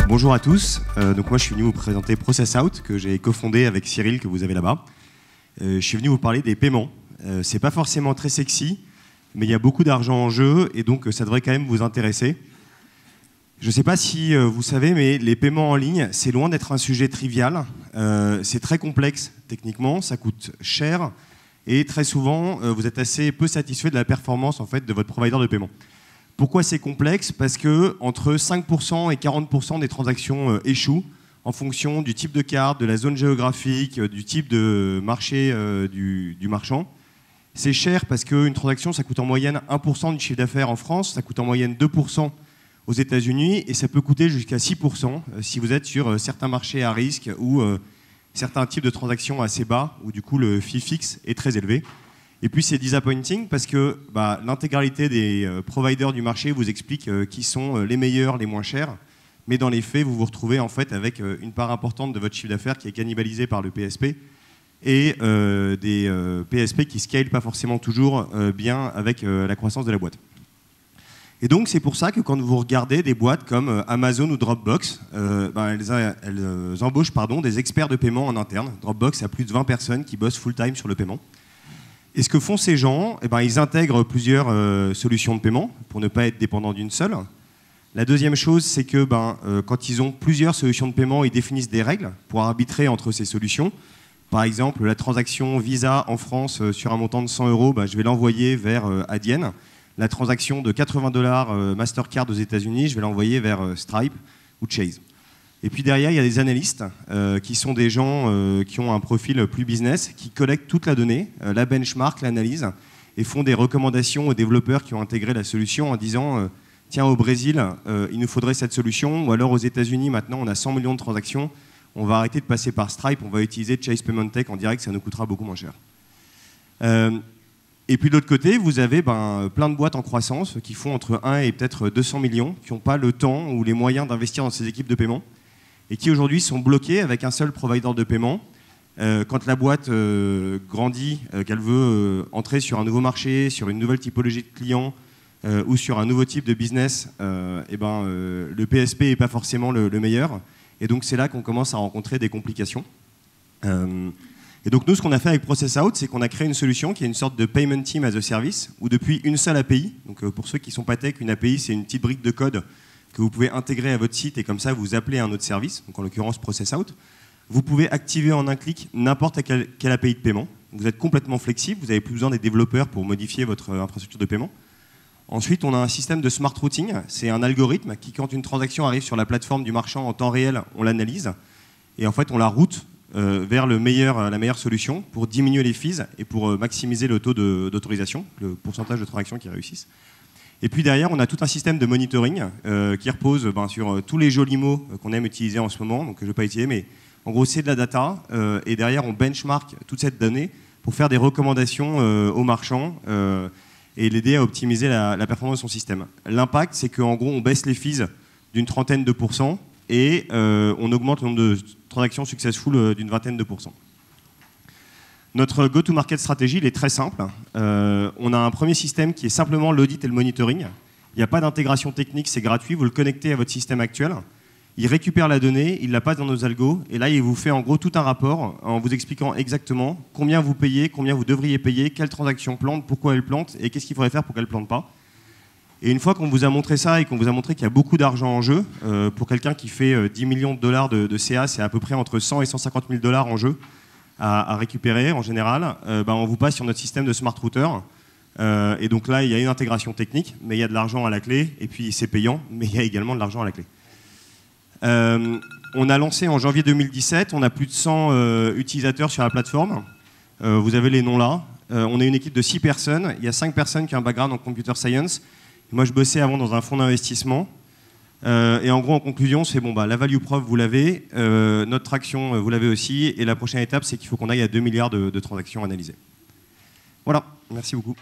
Bonjour à tous, donc moi je suis venu vous présenter ProcessOut que j'ai cofondé avec Cyril que vous avez là-bas. Je suis venu vous parler des paiements. C'est pas forcément très sexy, mais il y a beaucoup d'argent en jeu et donc ça devrait quand même vous intéresser. Je ne sais pas si vous savez, mais les paiements en ligne, c'est loin d'être un sujet trivial. C'est très complexe techniquement, ça coûte cher et très souvent vous êtes assez peu satisfait de la performance en fait, de votre provider de paiement. Pourquoi c'est complexe? Parce que entre 5% et 40% des transactions échouent en fonction du type de carte, de la zone géographique, du type de marché du marchand. C'est cher parce qu'une transaction, ça coûte en moyenne 1% du chiffre d'affaires en France, ça coûte en moyenne 2% aux États-Unis et ça peut coûter jusqu'à 6% si vous êtes sur certains marchés à risque ou certains types de transactions assez bas où du coup le fee fixe est très élevé. Et puis c'est disappointing parce que l'intégralité des providers du marché vous explique qui sont les meilleurs, les moins chers. Mais dans les faits, vous vous retrouvez en fait avec une part importante de votre chiffre d'affaires qui est cannibalisée par le PSP et des PSP qui ne scalent pas forcément toujours bien avec la croissance de la boîte. Et donc c'est pour ça que quand vous regardez des boîtes comme Amazon ou Dropbox, elles embauchent des experts de paiement en interne. Dropbox a plus de 20 personnes qui bossent full-time sur le paiement. Et ce que font ces gens, ils intègrent plusieurs solutions de paiement pour ne pas être dépendants d'une seule. La deuxième chose, c'est que quand ils ont plusieurs solutions de paiement, ils définissent des règles pour arbitrer entre ces solutions. Par exemple, la transaction Visa en France sur un montant de 100 €, je vais l'envoyer vers Adyen. La transaction de $80 Mastercard aux États-Unis, je vais l'envoyer vers Stripe ou Chase. Et puis derrière, il y a des analystes qui sont des gens qui ont un profil plus business, qui collectent toute la donnée, la benchmark, l'analyse, et font des recommandations aux développeurs qui ont intégré la solution en disant tiens, au Brésil, il nous faudrait cette solution, ou alors aux États-Unis, maintenant, on a 100 millions de transactions, on va arrêter de passer par Stripe, on va utiliser Chase Payment Tech en direct, ça nous coûtera beaucoup moins cher. Et puis de l'autre côté, vous avez plein de boîtes en croissance qui font entre 1 et peut-être 200 millions, qui n'ont pas le temps ou les moyens d'investir dans ces équipes de paiement, et qui aujourd'hui sont bloqués avec un seul provider de paiement. Quand la boîte grandit, qu'elle veut entrer sur un nouveau marché, sur une nouvelle typologie de clients ou sur un nouveau type de business, le PSP n'est pas forcément le meilleur. Et donc c'est là qu'on commence à rencontrer des complications. Et donc nous, ce qu'on a fait avec ProcessOut, c'est qu'on a créé une solution qui est une sorte de Payment Team as a Service, où depuis une seule API, donc pour ceux qui ne sont pas tech, une API c'est une petite brique de code que vous pouvez intégrer à votre site et comme ça vous appelez un autre service, donc en l'occurrence ProcessOut. Vous pouvez activer en un clic n'importe quelle API de paiement. Vous êtes complètement flexible, vous n'avez plus besoin des développeurs pour modifier votre infrastructure de paiement. Ensuite, on a un système de smart routing, c'est un algorithme qui, quand une transaction arrive sur la plateforme du marchand en temps réel, on l'analyse et en fait on la route vers la meilleure solution pour diminuer les fees et pour maximiser le taux d'autorisation, le pourcentage de transactions qui réussissent. Et puis derrière, on a tout un système de monitoring qui repose sur tous les jolis mots qu'on aime utiliser en ce moment, donc je ne vais pas utiliser, mais en gros c'est de la data, et derrière on benchmark toute cette donnée pour faire des recommandations aux marchands et l'aider à optimiser la performance de son système. L'impact, c'est qu'en gros on baisse les fees d'une 30aine de % et on augmente le nombre de transactions successful d'une 20aine de %. Notre go-to-market stratégie, il est très simple. On a un premier système qui est simplement l'audit et le monitoring. Il n'y a pas d'intégration technique, c'est gratuit. Vous le connectez à votre système actuel. Il récupère la donnée, il la passe dans nos algos. Et là, il vous fait en gros tout un rapport en vous expliquant exactement combien vous payez, combien vous devriez payer, quelle transaction plante, pourquoi elle plante et qu'est-ce qu'il faudrait faire pour qu'elle ne plante pas. Et une fois qu'on vous a montré ça et qu'on vous a montré qu'il y a beaucoup d'argent en jeu, pour quelqu'un qui fait 10 millions de dollars de CA, c'est à peu près entre 100 et 150 000 $ en jeu à récupérer en général, on vous passe sur notre système de smart router. Et donc là, il y a une intégration technique, mais il y a de l'argent à la clé, et puis c'est payant, mais il y a également de l'argent à la clé. On a lancé en janvier 2017, on a plus de 100 utilisateurs sur la plateforme. Vous avez les noms là. On est une équipe de 6 personnes, il y a 5 personnes qui ont un background en computer science. Moi, je bossais avant dans un fonds d'investissement. Et en gros, en conclusion, c'est la value prop, vous l'avez, notre traction, vous l'avez aussi, et la prochaine étape, c'est qu'il faut qu'on aille à 2 milliards de transactions analysées. Voilà, merci beaucoup.